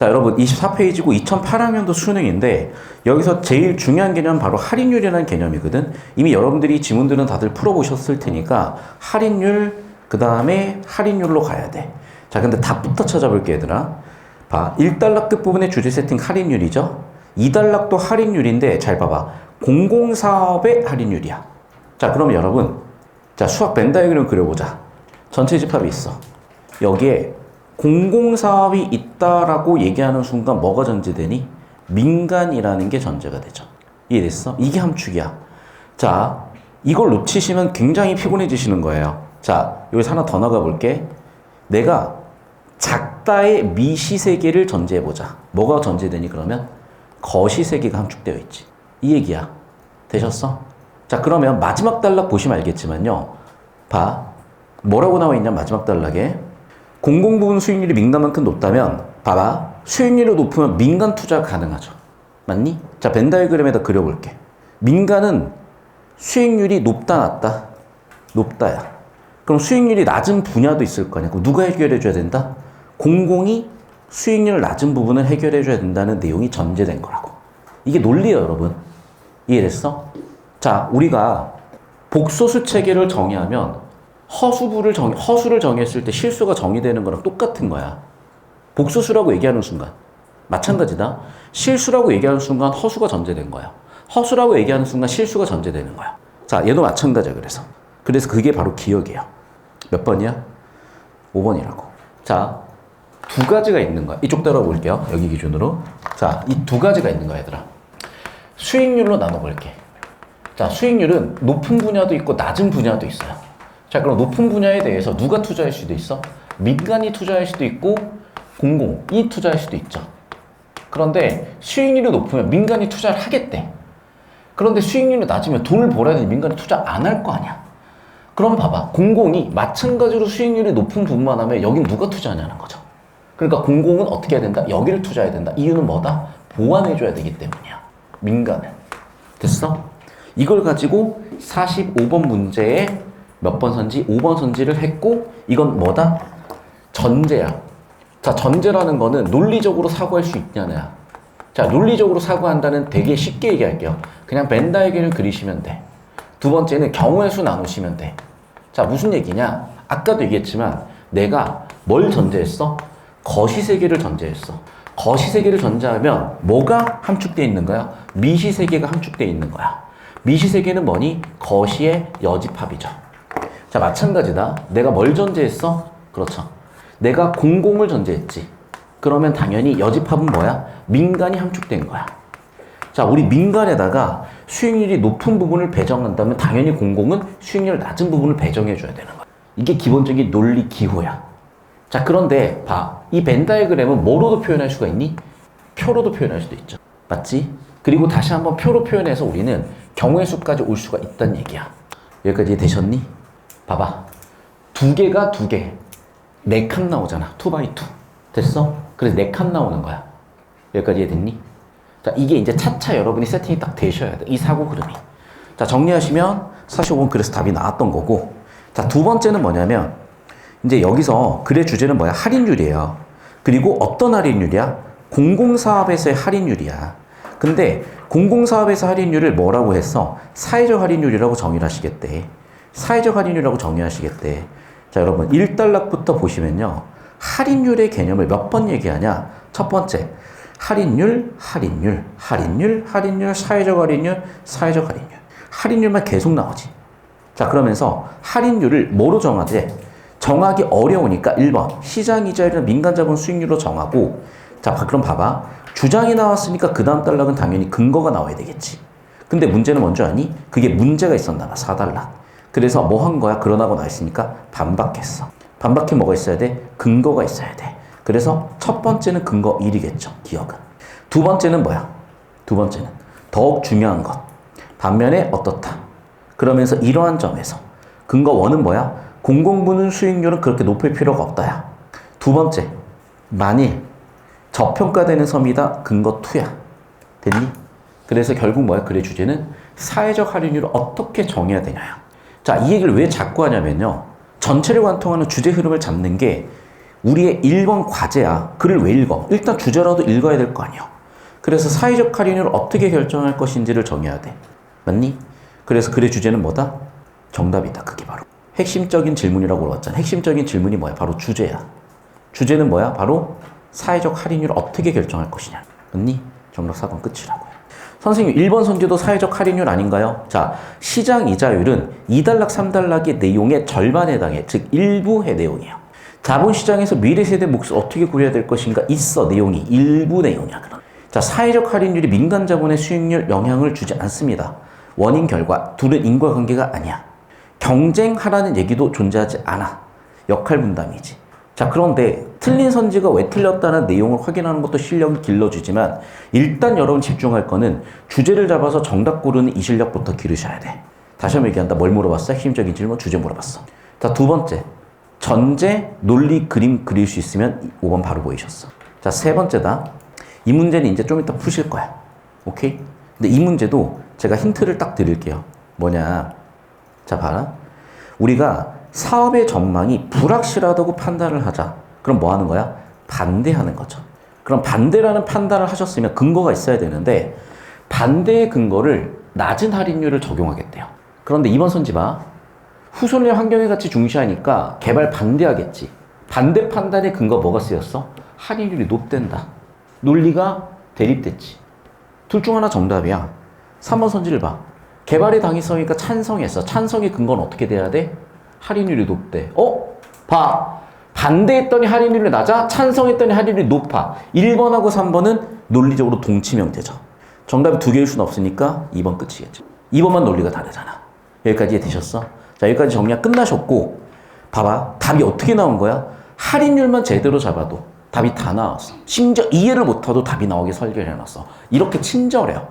자, 여러분 24페이지고 2008학년도 수능인데 여기서 제일 중요한 개념은 바로 할인율이라는 개념이거든. 이미 여러분들이 지문들은 다들 풀어보셨을 테니까 할인율, 그 다음에 할인율로 가야 돼. 자, 근데 답부터 찾아볼게 얘들아. 봐, 1단락 끝부분의 주제 세팅 할인율이죠. 2단락도 할인율인데 잘 봐봐. 공공사업의 할인율이야. 자, 그럼 여러분, 자, 수학 벤 다이어그램 그려보자. 전체 집합이 있어. 여기에 공공사업이 있다라고 얘기하는 순간 뭐가 전제되니? 민간이라는 게 전제가 되죠. 이해됐어? 이게 함축이야. 자, 이걸 놓치시면 굉장히 피곤해지시는 거예요. 자, 여기서 하나 더 나가볼게. 내가 작다의 미시세계를 전제해보자. 뭐가 전제되니 그러면? 거시세계가 함축되어 있지. 이 얘기야. 되셨어? 자, 그러면 마지막 단락 보시면 알겠지만요. 봐. 뭐라고 나와 있냐, 마지막 단락에. 공공부문 수익률이 민간만큼 높다면, 봐봐. 수익률이 높으면 민간 투자가 가능하죠. 맞니? 자, 벤 다이어그램에다 그려볼게. 민간은 수익률이 높다, 낮다? 높다야. 그럼 수익률이 낮은 분야도 있을 거냐? 그럼 누가 해결해줘야 된다? 공공이 수익률 낮은 부분을 해결해줘야 된다는 내용이 전제된 거라고. 이게 논리예요, 여러분. 이해됐어? 자, 우리가 복소수 체계를 정의하면 허수를 정의했을 때 실수가 정의되는 거랑 똑같은 거야. 복소수라고 얘기하는 순간. 마찬가지다. 실수라고 얘기하는 순간 허수가 전제된 거야. 허수라고 얘기하는 순간 실수가 전제되는 거야. 자, 얘도 마찬가지야, 그래서. 그래서 그게 바로 기억이에요. 몇 번이야? 5번이라고. 자, 두 가지가 있는 거야. 이쪽 따라볼게요. 여기 기준으로. 자, 이 두 가지가 있는 거야, 얘들아. 수익률로 나눠볼게. 자, 수익률은 높은 분야도 있고 낮은 분야도 있어요. 자, 그럼 높은 분야에 대해서 누가 투자할 수도 있어? 민간이 투자할 수도 있고 공공이 투자할 수도 있죠. 그런데 수익률이 높으면 민간이 투자를 하겠대. 그런데 수익률이 낮으면 돈을 벌어야 되니 민간이 투자 안 할 거 아니야. 그럼 봐봐. 공공이 마찬가지로 수익률이 높은 부분만 하면 여긴 누가 투자하냐는 거죠. 그러니까 공공은 어떻게 해야 된다? 여기를 투자해야 된다. 이유는 뭐다? 보완해줘야 되기 때문이야. 민간은. 됐어? 이걸 가지고 45번 문제에 몇 번 선지? 5번 선지를 했고 이건 뭐다? 전제야. 자, 전제라는 거는 논리적으로 사고할 수 있냐냐. 자, 논리적으로 사고한다는 되게 쉽게 얘기할게요. 그냥 벤 다이어그램을 그리시면 돼. 두 번째는 경우의 수 나누시면 돼. 자, 무슨 얘기냐? 아까도 얘기했지만 내가 뭘 전제했어? 거시세계를 전제했어. 거시세계를 전제하면 뭐가 함축되어 있는 거야? 미시세계가 함축되어 있는 거야. 미시세계는 뭐니? 거시의 여집합이죠. 자, 마찬가지다. 내가 뭘 전제했어? 그렇죠. 내가 공공을 전제했지. 그러면 당연히 여집합은 뭐야? 민간이 함축된 거야. 자, 우리 민간에다가 수익률이 높은 부분을 배정한다면 당연히 공공은 수익률 낮은 부분을 배정해줘야 되는 거야. 이게 기본적인 논리 기호야. 자, 그런데 봐. 이 벤 다이어그램은 뭐로도 표현할 수가 있니? 표로도 표현할 수도 있죠. 맞지? 그리고 다시 한번 표로 표현해서 우리는 경우의 수까지 올 수가 있다는 얘기야. 여기까지 되셨니? 봐봐. 두 개가 두 개. 4칸 나오잖아. 2x2. 됐어? 그래서 4칸 나오는 거야. 여기까지 이해됐니? 자, 이게 이제 차차 여러분이 세팅이 딱 되셔야 돼. 이 사고 흐름이. 자, 정리하시면 사실 5번 그래서 답이 나왔던 거고. 자, 두 번째는 뭐냐면 이제 여기서 글의 주제는 뭐야? 할인율이에요. 그리고 어떤 할인율이야? 공공사업에서의 할인율이야. 근데 공공사업에서 할인율을 뭐라고 했어? 사회적 할인율이라고 정의를 하시겠대. 사회적 할인율이라고 정의하시겠대. 자, 여러분 1단락부터 보시면요. 할인율의 개념을 몇 번 얘기하냐? 첫 번째, 할인율, 할인율, 할인율, 할인율, 사회적 할인율, 사회적 할인율. 할인율만 계속 나오지. 자, 그러면서 할인율을 뭐로 정하지? 정하기 어려우니까 1번, 시장이자율이나 민간자본 수익률로 정하고. 자, 그럼 봐봐. 주장이 나왔으니까 그 다음 단락은 당연히 근거가 나와야 되겠지. 근데 문제는 뭔지 아니? 그게 문제가 있었나 봐, 4단락. 그래서 뭐 한 거야? 그러나고 나왔으니까 반박했어. 반박해 뭐가 있어야 돼? 근거가 있어야 돼. 그래서 첫 번째는 근거 1이겠죠. 기억은. 두 번째는 뭐야? 두 번째는 더욱 중요한 것. 반면에 어떻다. 그러면서 이러한 점에서 근거 1은 뭐야? 공공부문 수익률은 그렇게 높일 필요가 없다야. 두 번째, 만일 저평가되는 섬이다. 근거 2야. 됐니? 그래서 결국 뭐야? 글의 주제는 사회적 할인율을 어떻게 정해야 되냐야. 자, 이 얘기를 왜 자꾸 하냐면요. 전체를 관통하는 주제 흐름을 잡는 게 우리의 1번 과제야. 글을 왜 읽어? 일단 주제라도 읽어야 될 거 아니야. 그래서 사회적 할인율을 어떻게 결정할 것인지를 정해야 돼. 맞니? 그래서 글의 주제는 뭐다? 정답이다. 그게 바로 핵심적인 질문이라고 그랬잖아. 핵심적인 질문이 뭐야? 바로 주제야. 주제는 뭐야? 바로 사회적 할인율을 어떻게 결정할 것이냐. 맞니? 정답 4번 끝이라고요. 선생님 1번 선지도 사회적 할인율 아닌가요? 자, 시장 이자율은 2단락 3단락의 내용의 절반에 해당해. 즉 일부의 내용이에요. 자본시장에서 미래세대 몫을 어떻게 구해야 될 것인가 있어. 내용이 일부 내용이야. 그럼. 자, 사회적 할인율이 민간 자본의 수익률 영향을 주지 않습니다. 원인 결과 둘은 인과관계가 아니야. 경쟁하라는 얘기도 존재하지 않아. 역할 분담이지. 자, 그런데 틀린 선지가 왜 틀렸다는 내용을 확인하는 것도 실력을 길러주지만 일단 여러분 집중할 거는 주제를 잡아서 정답 고르는 이 실력부터 기르셔야 돼. 다시 한번 얘기한다. 뭘 물어봤어? 핵심적인 질문, 주제 물어봤어. 자, 두 번째. 전제, 논리, 그림 그릴 수 있으면 5번 바로 보이셨어. 자, 세 번째다. 이 문제는 이제 좀 이따 푸실 거야. 오케이? 근데 이 문제도 제가 힌트를 딱 드릴게요. 뭐냐. 자, 봐라. 우리가 사업의 전망이 불확실하다고 판단을 하자. 그럼 뭐 하는 거야? 반대하는 거죠. 그럼 반대라는 판단을 하셨으면 근거가 있어야 되는데 반대의 근거를 낮은 할인율을 적용하겠대요. 그런데 이번 선지 봐. 후손의 환경의 가치 중시하니까 개발 반대하겠지. 반대 판단의 근거 뭐가 쓰였어? 할인율이 높댄다. 논리가 대립됐지. 둘 중 하나 정답이야. 3번 선지를 봐. 개발의 당위성이니까 찬성했어. 찬성의 근거는 어떻게 돼야 돼? 할인율이 높대. 봐. 반대했더니 할인율이 낮아. 찬성했더니 할인율이 높아. 1번하고 3번은 논리적으로 동치명제죠. 정답이 두 개일 수는 없으니까 2번 끝이겠죠. 2번만 논리가 다르잖아. 여기까지 이해되셨어? 자, 여기까지 정리가 끝나셨고 봐봐. 답이 어떻게 나온 거야? 할인율만 제대로 잡아도 답이 다 나왔어. 심지어 이해를 못해도 답이 나오게 설계를 해놨어. 이렇게 친절해요.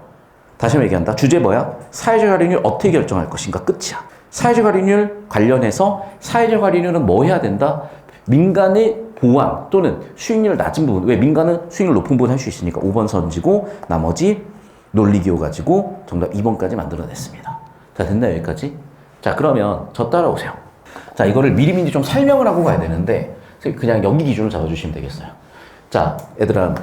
다시 한번 얘기한다. 주제 뭐야? 사회적 할인율 어떻게 결정할 것인가 끝이야. 사회적 할인율 관련해서 사회적 할인율은 뭐 해야 된다? 민간의 보완 또는 수익률 낮은 부분. 왜? 민간은 수익률 높은 부분 할 수 있으니까 5번 선지고 나머지 논리기호 가지고 정답 2번까지 만들어냈습니다. 자, 됐나요? 여기까지? 자, 그러면 저 따라오세요. 자, 이거를 미리미리 좀 설명을 하고 가야 되는데 그냥 여기 기준으로 잡아주시면 되겠어요. 자, 얘들아.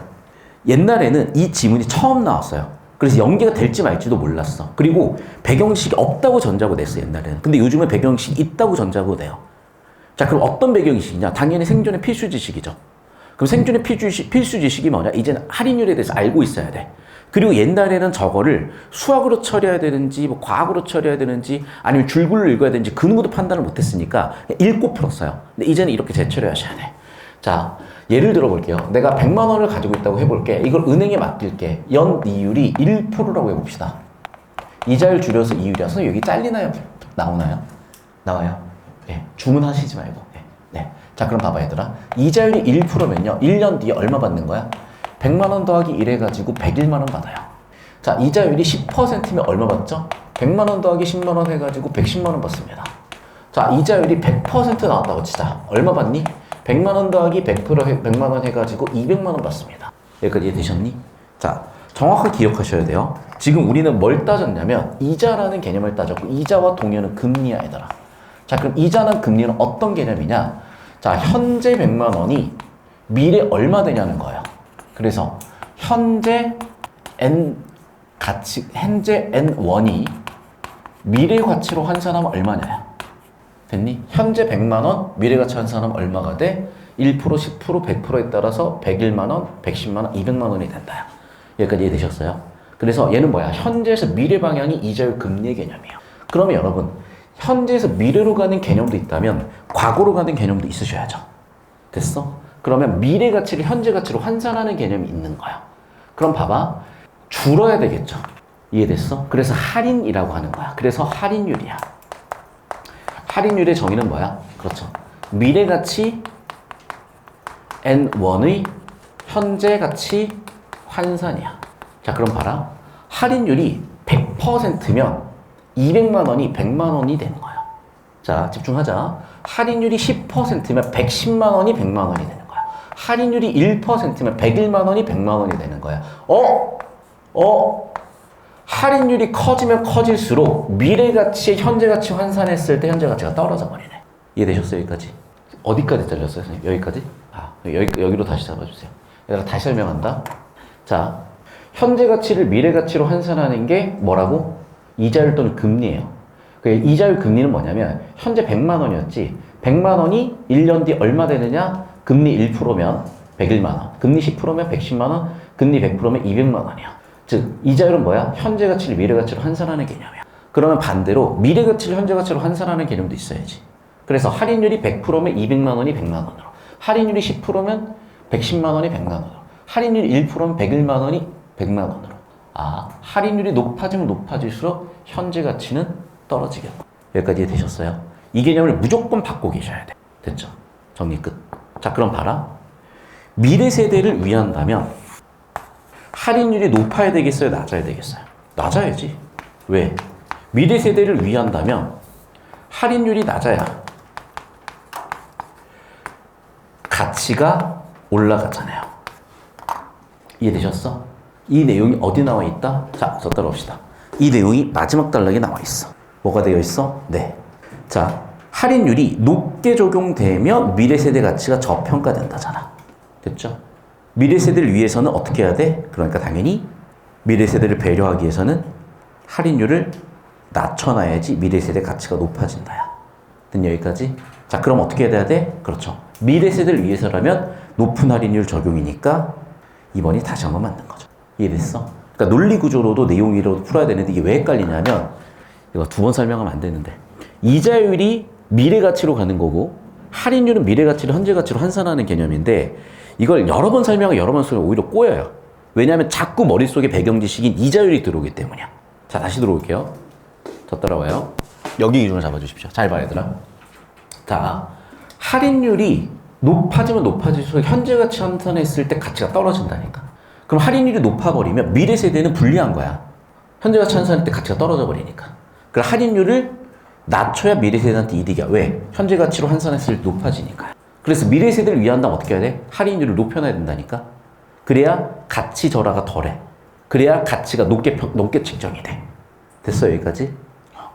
옛날에는 이 지문이 처음 나왔어요. 그래서 연계가 될지 말지도 몰랐어. 그리고 배경식이 없다고 전자고 냈어, 옛날에는. 근데 요즘은 배경식이 있다고 전자고 내요. 자, 그럼 어떤 배경식이냐? 당연히 생존의 필수 지식이죠. 그럼 생존의 필수 지식이 뭐냐? 이제는 할인율에 대해서 알고 있어야 돼. 그리고 옛날에는 저거를 수학으로 처리해야 되는지, 뭐 과학으로 처리해야 되는지, 아니면 줄글로 읽어야 되는지 그 누구도 판단을 못했으니까 읽고 풀었어요. 근데 이제는 이렇게 재처리하셔야 돼. 자, 예를 들어 볼게요. 내가 100만 원을 가지고 있다고 해볼게. 이걸 은행에 맡길게. 연이율이 1%라고 해봅시다. 이자율 줄여서 이율이야. 선생님 여기 잘리나요? 나오나요? 나와요. 네, 주문하시지 말고. 네. 자, 그럼 봐봐 얘들아. 이자율이 1%면요. 1년 뒤에 얼마 받는 거야? 100만 원 더하기 1 해가지고 101만 원 받아요. 자, 이자율이 10%면 얼마 받죠? 100만 원 더하기 10만 원 해가지고 110만 원 받습니다. 자, 이자율이 100% 나왔다고 치자. 얼마 받니? 100만 원 더하기 100% 원 해가지고 200만 원 받습니다. 여기까지 이해되셨니? 자, 정확하게 기억하셔야 돼요. 지금 우리는 뭘 따졌냐면 이자라는 개념을 따졌고 이자와 동의하는 금리야, 얘들아. 자, 그럼 이자는 금리는 어떤 개념이냐? 자, 현재 100만 원이 미래 얼마 되냐는 거예요. 그래서 현재 N1이 미래 가치로 환산하면 얼마냐? 됐니? 현재 100만 원, 미래 가치 환산하면 얼마가 돼? 1%, 10%, 100%에 따라서 101만 원, 110만 원, 200만 원이 된다. 여기까지 이해되셨어요? 그래서 얘는 뭐야? 현재에서 미래 방향이 이자율 금리의 개념이에요. 그러면 여러분, 현재에서 미래로 가는 개념도 있다면 과거로 가는 개념도 있으셔야죠. 됐어? 그러면 미래 가치를 현재 가치로 환산하는 개념이 있는 거야. 그럼 봐봐. 줄어야 되겠죠. 이해됐어? 그래서 할인이라고 하는 거야. 그래서 할인율이야. 할인율의 정의는 뭐야? 그렇죠. 미래 가치 N1의 현재 가치 환산이야. 자, 그럼 봐라. 할인율이 100%면 200만 원이 100만 원이 되는 거야. 자, 집중하자. 할인율이 10%면 110만 원이 100만 원이 되는 거야. 할인율이 1%면 101만 원이 100만 원이 되는 거야. 할인율이 커지면 커질수록 미래 가치에 현재 가치 환산했을 때 현재 가치가 떨어져 버리네. 이해되셨어요? 여기까지? 어디까지 잘렸어요, 선생님? 여기까지? 여기로 다시 잡아주세요. 얘들아 다시 설명한다. 자, 현재 가치를 미래 가치로 환산하는 게 뭐라고? 이자율 또는 금리예요. 그 이자율 금리는 뭐냐면 현재 100만 원이었지. 100만 원이 1년 뒤 얼마 되느냐? 금리 1%면 101만 원, 금리 10%면 110만 원, 금리 100%면 200만 원이야. 즉 이자율은 뭐야? 현재 가치를 미래 가치로 환산하는 개념이야. 그러면 반대로 미래 가치를 현재 가치로 환산하는 개념도 있어야지. 그래서 할인율이 100%면 200만 원이 100만 원으로, 할인율이 10%면 110만 원이 100만 원으로, 할인율이 1%면 101만 원이 100만 원으로. 할인율이 높아지면 높아질수록 현재 가치는 떨어지겠다. 여기까지 되셨어요? 이 개념을 무조건 받고 계셔야 돼. 됐죠? 정리 끝. 자, 그럼 봐라. 미래 세대를 위한다면 할인율이 높아야 되겠어요? 낮아야 되겠어요? 낮아야지. 왜? 미래 세대를 위한다면 할인율이 낮아야 가치가 올라가잖아요. 이해되셨어? 이 내용이 어디 나와 있다? 자, 저 따라옵시다. 이 내용이 마지막 단락에 나와 있어. 뭐가 되어 있어? 네. 자, 할인율이 높게 적용되면 미래 세대 가치가 저평가된다잖아. 됐죠? 미래 세대를 위해서는 어떻게 해야 돼? 그러니까 당연히 미래 세대를 배려하기 위해서는 할인율을 낮춰놔야지 미래 세대 가치가 높아진다야. 됐냐, 여기까지? 자, 그럼 어떻게 해야 돼? 그렇죠. 미래 세대를 위해서라면 높은 할인율 적용이니까 2번이 다시 한번 맞는 거죠. 이해됐어? 그러니까 논리 구조로도 내용으로도 풀어야 되는데 이게 왜 헷갈리냐면 이거 두 번 설명하면 안 되는데 이자율이 미래 가치로 가는 거고 할인율은 미래 가치를 현재 가치로 환산하는 개념인데 이걸 여러 번 설명하고 여러 번 설명하면 오히려 꼬여요. 왜냐하면 자꾸 머릿속에 배경 지식인 이자율이 들어오기 때문이야. 자, 다시 들어올게요. 저 따라와요. 여기 기준을 잡아주십시오. 잘 봐요, 얘들아. 자, 할인율이 높아지면 높아질수록 현재 가치 환산했을 때 가치가 떨어진다니까. 그럼 할인율이 높아버리면 미래 세대는 불리한 거야. 현재 가치 환산할 때 가치가 떨어져 버리니까. 그럼 할인율을 낮춰야 미래 세대한테 이득이야. 왜? 현재 가치로 환산했을 때 높아지니까. 그래서 미래 세대를 위한다면 어떻게 해야 돼? 할인율을 높여놔야 된다니까. 그래야 가치 절하가 덜해. 그래야 가치가 높게 책정이 돼. 됐어, 여기까지?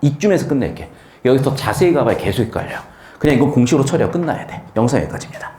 이쯤에서 끝낼게. 여기서 자세히 가봐야 계속 헷갈려. 그냥 이거 공식으로 처리하고 끝나야 돼. 영상 여기까지입니다.